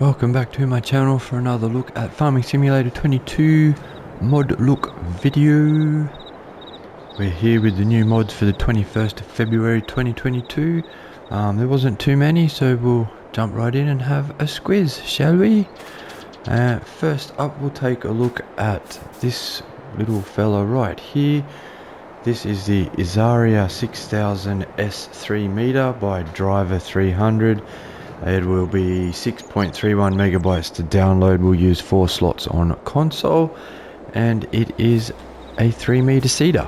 Welcome back to my channel for another look at Farming Simulator 22 mod look video. We're here with the new mods for the 21st of February 2022. There wasn't too many, so we'll jump right in and have a squiz, shall we? First up, we'll take a look at this little fella right here. This is the AZARIA 6000 S3 meter by Driver 300. It will be 6.31 megabytes to download. We'll use 4 slots on console, and it is a 3 meter seeder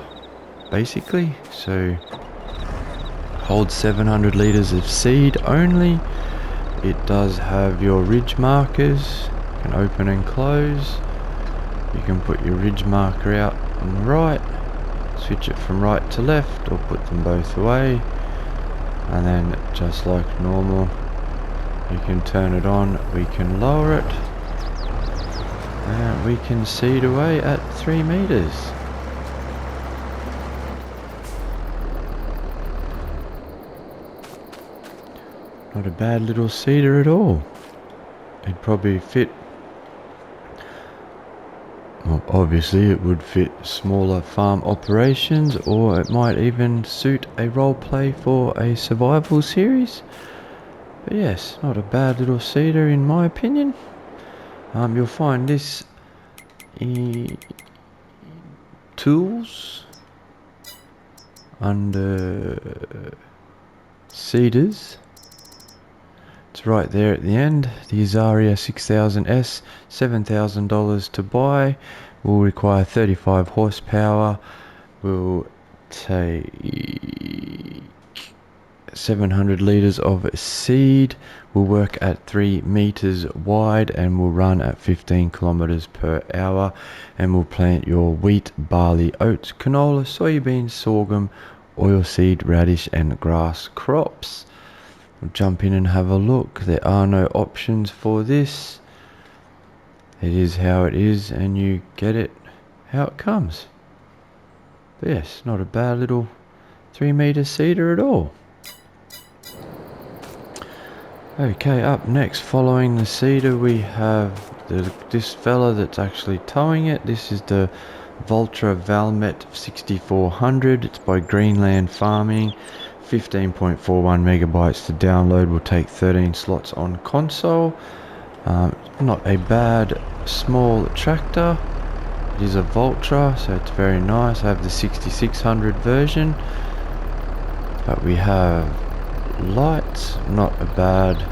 basically, so holds 700 liters of seed only. It does have your ridge markers, you can open and close. You can put your ridge marker out on the right, switch it from right to left, or put them both away, and then just like normal, you can turn it on, we can lower it, and we can seed away at 3 meters. Not a bad little seeder at all. It'd probably fit, well, obviously it would fit smaller farm operations, or it might even suit a role play for a survival series. But yes, not a bad little seeder in my opinion. You'll find this tools under seeders. It's right there at the end. The AZARIA 6000S, $7,000 to buy. Will require 35 horsepower. Will take 700 liters of seed. Will work at 3 meters wide and will run at 15 kilometers per hour, and will plant your wheat, barley, oats, canola, soybeans, sorghum, oilseed, radish and grass crops. We'll jump in and have a look. There are no options for this. It is how it is, and you get it how it comes. But yes, not a bad little 3 meter seeder at all. Okay, up next, following the seeder, we have this fella that's actually towing it. This is the Valtra Valmet 6400. It's by Greenland Farming. 15.41 megabytes to download. Will take 13 slots on console. Not a bad small tractor. It is a Valtra, so it's very nice. I have the 6600 version, but we have lights, not a bad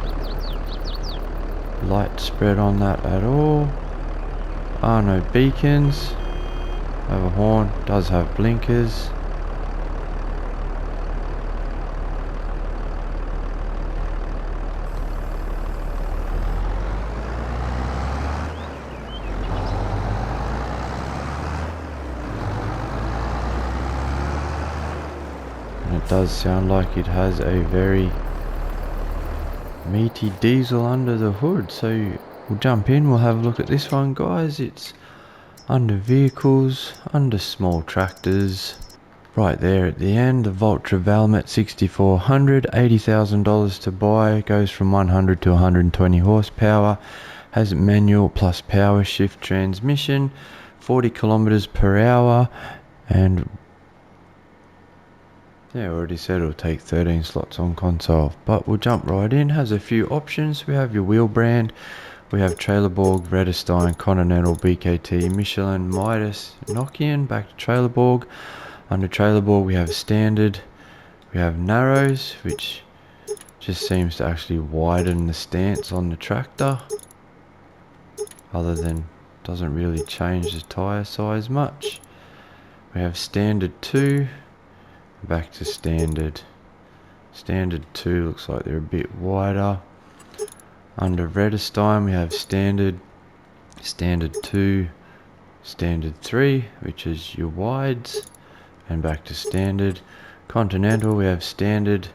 light spread on that at all. No beacons. Have a horn, does have blinkers. It does sound like it has a very meaty diesel under the hood, so we'll jump in, we'll have a look at this one, guys. It's under vehicles, under small tractors, right there at the end. The Valtra Valmet 6400, $80,000 to buy, goes from 100 to 120 horsepower, has manual plus power shift transmission, 40 kilometers per hour, and yeah, I already said it'll take 13 slots on console, but we'll jump right in. Has a few options. We have your wheel brand, we have Trailerborg, Redestein, Continental, BKT, Michelin, Midas, Nokian. Back to Trailerborg. Under Trailerborg we have standard, we have narrows, which just seems to actually widen the stance on the tractor, other than doesn't really change the tyre size much. We have standard 2. Back to standard. Standard 2 looks like they're a bit wider. Under Redestein we have standard, standard 2, standard 3, which is your wides, and back to standard. Continental we have standard,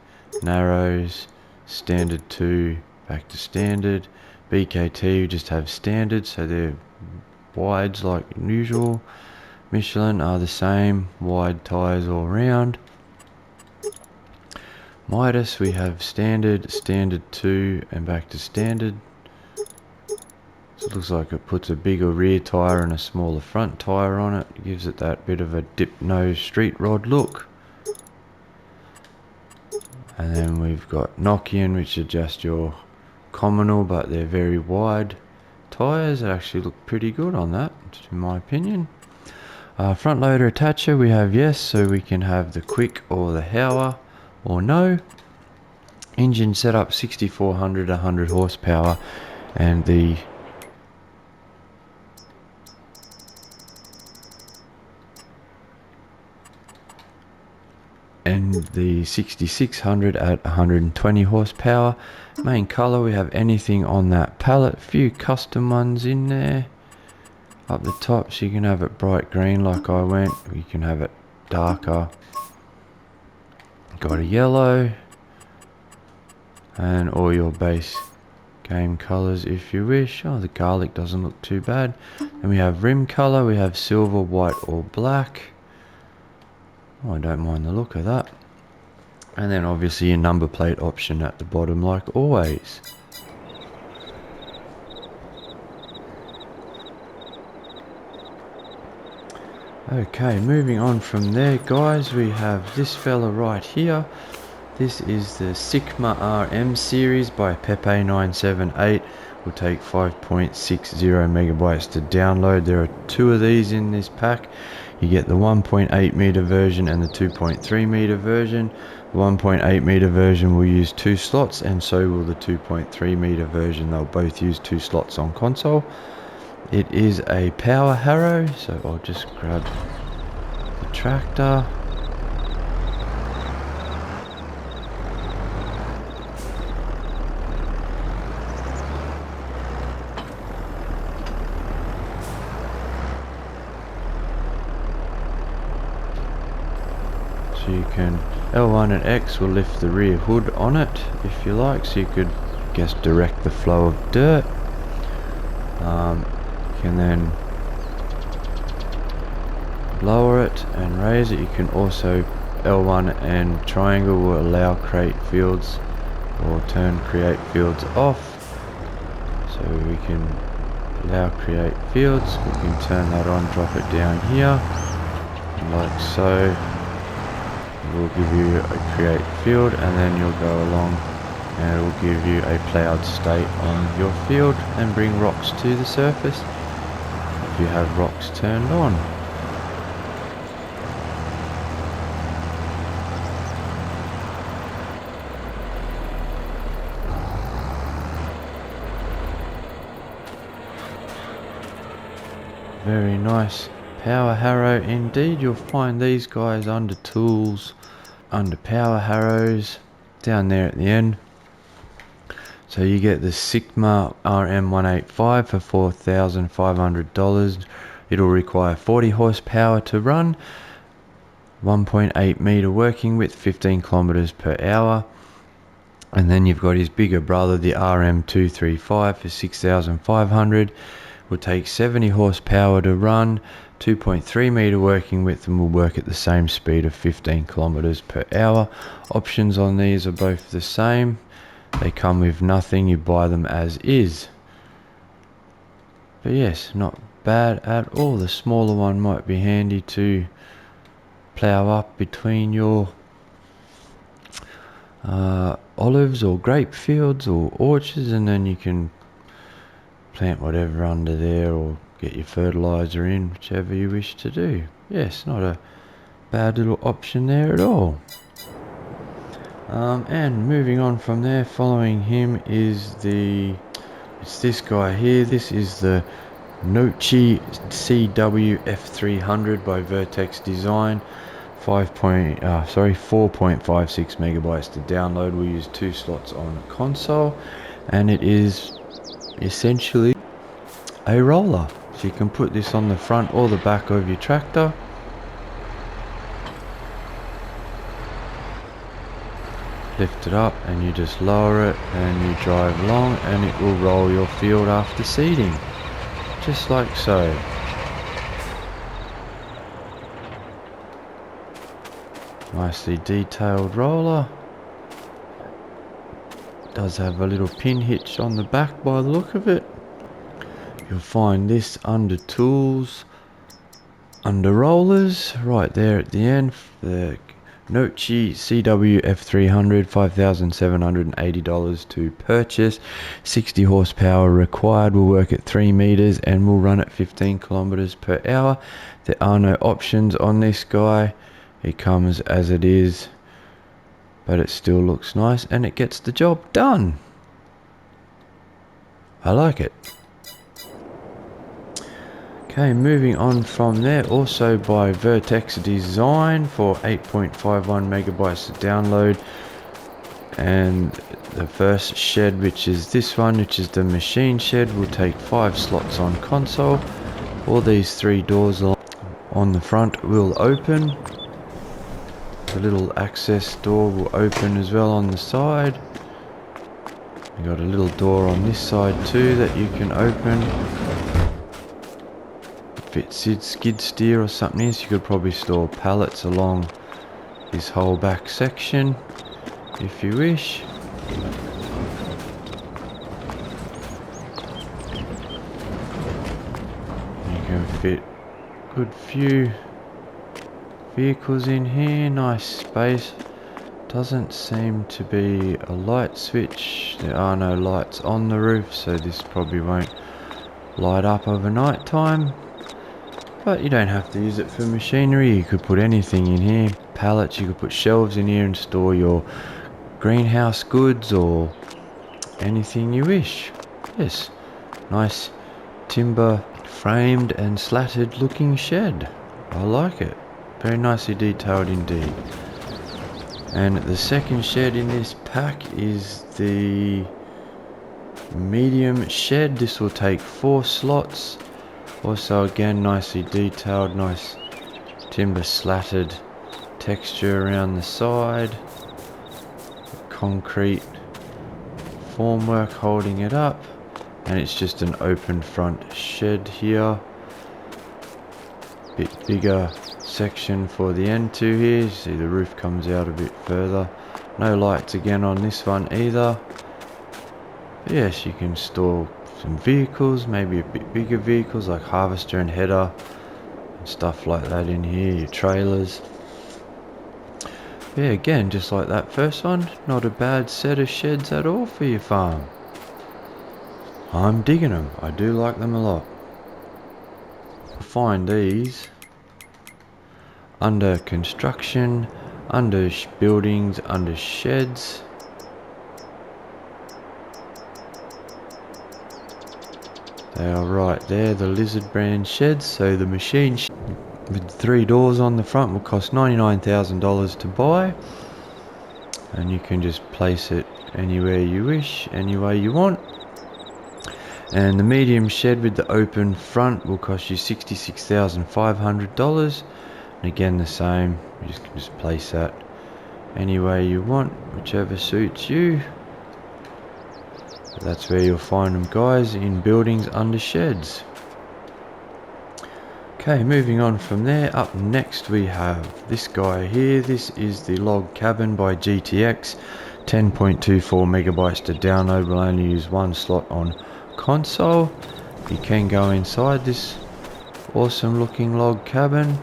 narrows, standard 2, back to standard. BKT we just have standard, so they're wides like usual. Michelin are the same, wide tyres all round. Midas we have standard, standard 2 and back to standard. So it looks like it puts a bigger rear tyre and a smaller front tyre on it. It gives it that bit of a dip nose street rod look. And then we've got Nokian, which are just your communal, but they're very wide tyres. They actually look pretty good on that, in my opinion. Front loader attacher, we have yes, so we can have the quick or the hour or no. Engine setup 6400, 100 horsepower, and the and the 6600 at 120 horsepower. Main color, we have anything on that palette, few custom ones in there up the top, so you can have it bright green like I went, you can have it darker. Got a yellow and all your base game colors if you wish. Oh, the garlic doesn't look too bad. And we have rim color, we have silver, white or black. Oh, I don't mind the look of that. And then obviously a number plate option at the bottom like always. Okay, moving on from there guys, we have this fella right here. This is the Sigma RM series by FEB 978. Will take 5.60 megabytes to download. There are two of these in this pack. You get the 1.8 meter version and the 2.3 meter version. The 1.8 meter version will use 2 slots, and so will the 2.3 meter version. They'll both use 2 slots on console. It is a power harrow, so I'll just grab the tractor. So you can, L1 and X will lift the rear hood on it if you like, so you could, I guess, direct the flow of dirt. You can then lower it and raise it. You can also, L1 and triangle will allow create fields or turn create fields off. So we can allow create fields, we can turn that on, drop it down here like so. It will give you a create field, and then you'll go along and it will give you a plowed state on your field and bring rocks to the surface if you have rocks turned on. Very nice power harrow indeed. You'll find these guys under tools, under power harrows, down there at the end. So you get the Sigma RM185 for $4,500. It'll require 40 horsepower to run, 1.8 meter working width, 15 kilometers per hour. And then you've got his bigger brother, the RM235 for $6,500. Will take 70 horsepower to run, 2.3 meter working width, and will work at the same speed of 15 kilometers per hour. Options on these are both the same. They come with nothing, you buy them as is. But yes, not bad at all. The smaller one might be handy to plough up between your olives or grape fields or orchards, and then you can plant whatever under there or get your fertilizer in, whichever you wish to do. Yes, not a bad little option there at all. And moving on from there, following him is it's this guy here. This is the Noche CW300 by Vertex Design. 4.56 megabytes to download. We use 2 slots on console, and it is essentially a roller. So you can put this on the front or the back of your tractor. Lift it up and you just lower it and you drive along, and it will roll your field after seeding, just like so. Nicely detailed roller. Does have a little pin hitch on the back by the look of it. You'll find this under tools, under rollers, right there at the end. The Noche CW300, $5,780 to purchase. 60 horsepower required, will work at 3 meters and will run at 15 kilometers per hour. There are no options on this guy. It comes as it is, but it still looks nice and it gets the job done. I like it. Okay, moving on from there, also by Vertex Design for 8.51 megabytes to download. And the first shed, which is this one, which is the machine shed, will take 5 slots on console. All these 3 doors on the front will open. The little access door will open as well on the side. You got a little door on this side too that you can open. If it's skid steer or something else, you could probably store pallets along this whole back section if you wish. You can fit a good few vehicles in here, nice space. Doesn't seem to be a light switch. There are no lights on the roof, so this probably won't light up overnight time. But you don't have to use it for machinery. You could put anything in here. Pallets, you could put shelves in here and store your greenhouse goods or anything you wish. Yes, nice timber framed and slatted looking shed. I like it. Very nicely detailed indeed. And the second shed in this pack is the medium shed. This will take 4 slots. Also again nicely detailed, nice timber slatted texture around the side. Concrete formwork holding it up. And it's just an open front shed here. Bit bigger section for the end to here. You see the roof comes out a bit further. No lights again on this one either. But yes, you can store some vehicles, maybe a bit bigger vehicles like harvester and header and stuff like that in here, your trailers. Yeah, again, just like that first one, not a bad set of sheds at all for your farm. I'm digging them. I do like them a lot. Find these under construction, under buildings, under sheds. They are right there, the Lizard brand sheds. So the machine with 3 doors on the front will cost $99,000 to buy. And you can just place it anywhere you wish, any way you want. And the medium shed with the open front will cost you $66,500. And again the same, you can just place that any way you want, whichever suits you. That's where you'll find them, guys, in buildings under sheds. Okay, moving on from there, up next we have this guy here. This is the log cabin by GTX. 10.24 megabytes to download. Will only use 1 slot on console. You can go inside this awesome looking log cabin.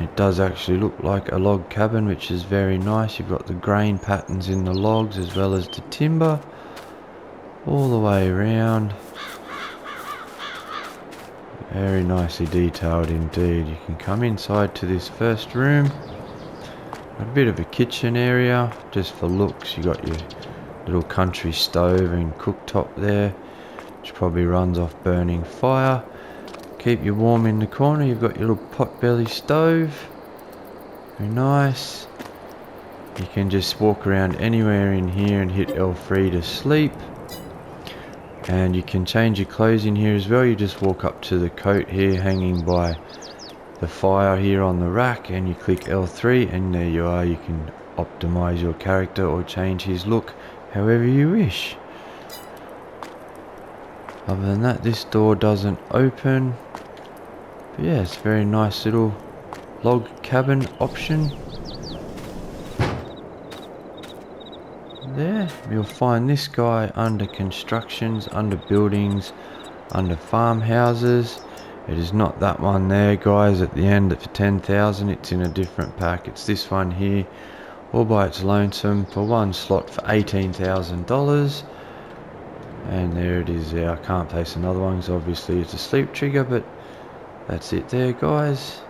It does actually look like a log cabin, which is very nice. You've got the grain patterns in the logs as well as the timber all the way around. Very nicely detailed indeed. You can come inside to this first room. A bit of a kitchen area just for looks. You got your little country stove and cooktop there, which probably runs off burning fire. Keep you warm in the corner. You've got your little potbelly stove. Very nice. You can just walk around anywhere in here and hit L3 to sleep. And you can change your clothes in here as well. You just walk up to the coat here hanging by the fire here on the rack, and you click L3 and there you are. You can optimize your character or change his look however you wish. Other than that, this door doesn't open. But yeah, it's a very nice little log cabin option. There, you'll find this guy under constructions, under buildings, under farmhouses. It is not that one there, guys, at the end for 10,000. It's in a different pack. It's this one here, all by its lonesome, for one slot for $18,000. And there it is there. I can't place another one because obviously it's a sleep trigger, but that's it there, guys.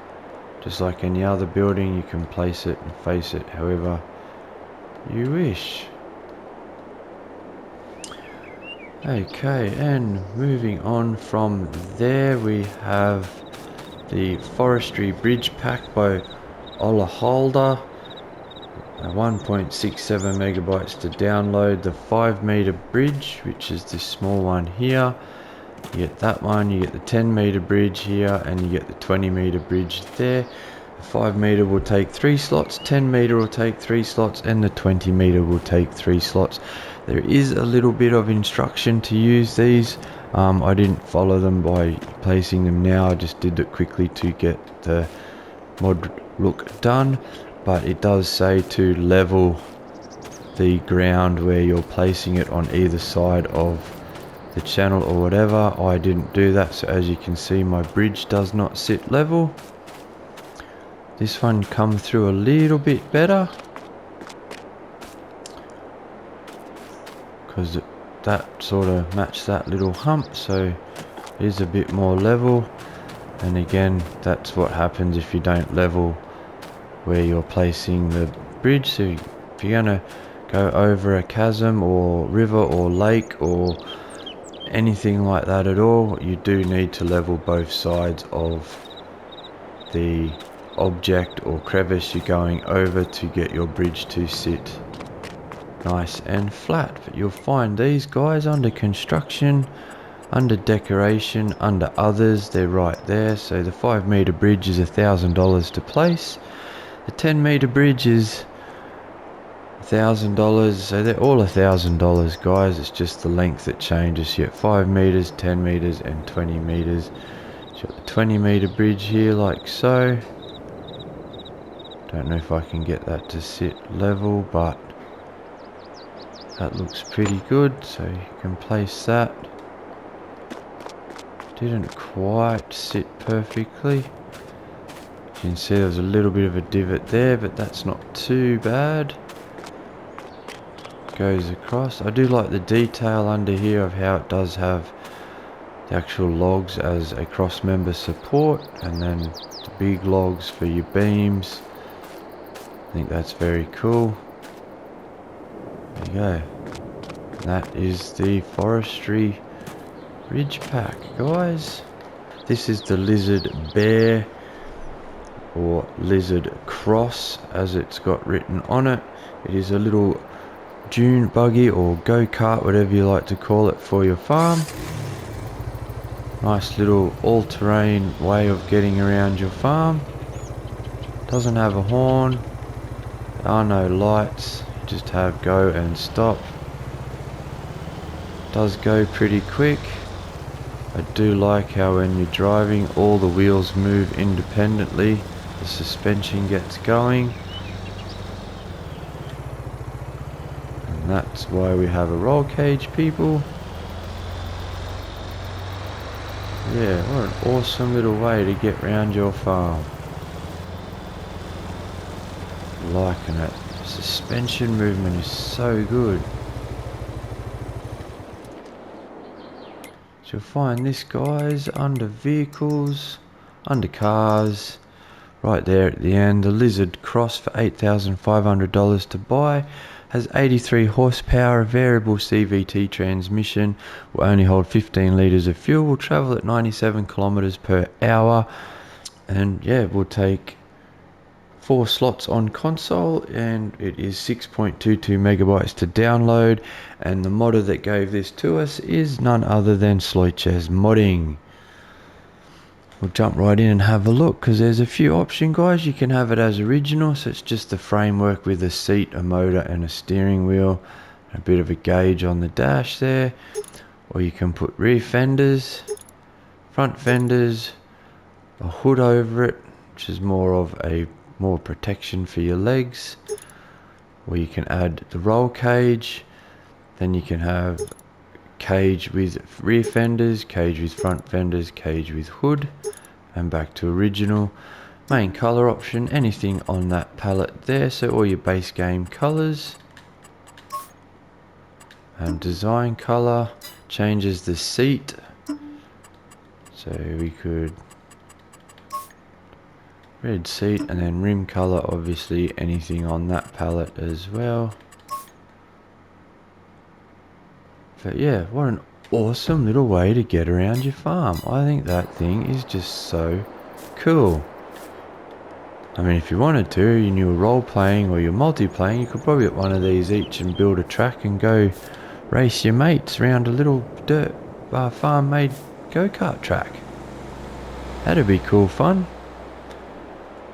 Just like any other building, you can place it and face it however you wish. Okay, and moving on from there, we have the Forestry Bridge Pack by Olaholder. 1.67 megabytes to download. The 5-meter bridge, which is this small one here. You get that one, you get the 10-meter bridge here, and you get the 20-meter bridge there. The 5-meter will take 3 slots, 10-meter will take 3 slots, and the 20-meter will take 3 slots. There is a little bit of instruction to use these. I didn't follow them by placing them now, I just did it quickly to get the mod look done. But it does say to level the ground where you're placing it on either side of the channel or whatever. I didn't do that, so as you can see, my bridge does not sit level. This one come through a little bit better because that sort of matched that little hump, so it is a bit more level. And again, that's what happens if you don't level where you're placing the bridge. So if you're gonna go over a chasm or river or lake or anything like that at all, you do need to level both sides of the object or crevice you're going over to get your bridge to sit nice and flat. But you'll find these guys under construction, under decoration, under others, they're right there. So the 5-meter bridge is $1,000 to place. The 10-meter bridge is $1,000, so they're all $1,000, guys. It's just the length that changes. You get 5 meters, 10 meters, and 20 meters. So got the 20-meter bridge here, like so. Don't know if I can get that to sit level, but that looks pretty good. So you can place that. Didn't quite sit perfectly. You can see there's a little bit of a divot there, but that's not too bad. Goes across. I do like the detail under here of how it does have the actual logs as a cross member support, and then the big logs for your beams. I think that's very cool. There you go. That is the Forestry Bridge Pack, guys. This is the Lizard Bear, or Lizard Cross as it's got written on it. It is a little dune buggy or go-kart, whatever you like to call it, for your farm. Nice little all-terrain way of getting around your farm. Doesn't have a horn, there are no lights, you just have go and stop. Does go pretty quick. I do like how when you're driving all the wheels move independently, the suspension gets going, and that's why we have a roll cage, people. Yeah, what an awesome little way to get round your farm. Liking it. Suspension movement is so good. So you'll find this, guys, under vehicles, under cars, right there at the end. The Lizard Cross for $8,500 to buy. Has 83 horsepower, a variable CVT transmission, will only hold 15 litres of fuel, will travel at 97 kilometers per hour, and yeah, will take 4 slots on console, and it is 6.22 megabytes to download. And the modder that gave this to us is none other than Snige Modding. We'll jump right in and have a look, because there's a few options, guys. You can have it as original, so it's just the framework with a seat, a motor, and a steering wheel, a bit of a gauge on the dash there. Or you can put rear fenders, front fenders, a hood over it, which is more protection for your legs. Or you can add the roll cage. Then you can have cage with rear fenders, cage with front fenders, cage with hood, and back to original. Main colour option, anything on that palette there, so all your base game colours. And design colour changes the seat, so we could red seat, and then rim colour, obviously anything on that palette as well. But yeah, what an awesome little way to get around your farm. I think that thing is just so cool. I mean, if you wanted to, and you were role playing or you're multi-playing, you could probably get one of these each and build a track and go race your mates around a little dirt farm made go-kart track. That'd be cool fun.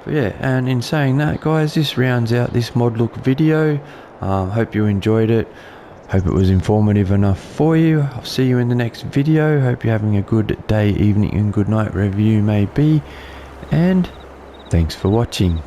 But yeah, and in saying that, guys, this rounds out this mod look video. Hope you enjoyed it. Hope it was informative enough for you. I'll see you in the next video. Hope you're having a good day, evening and good night wherever you may be. And thanks for watching.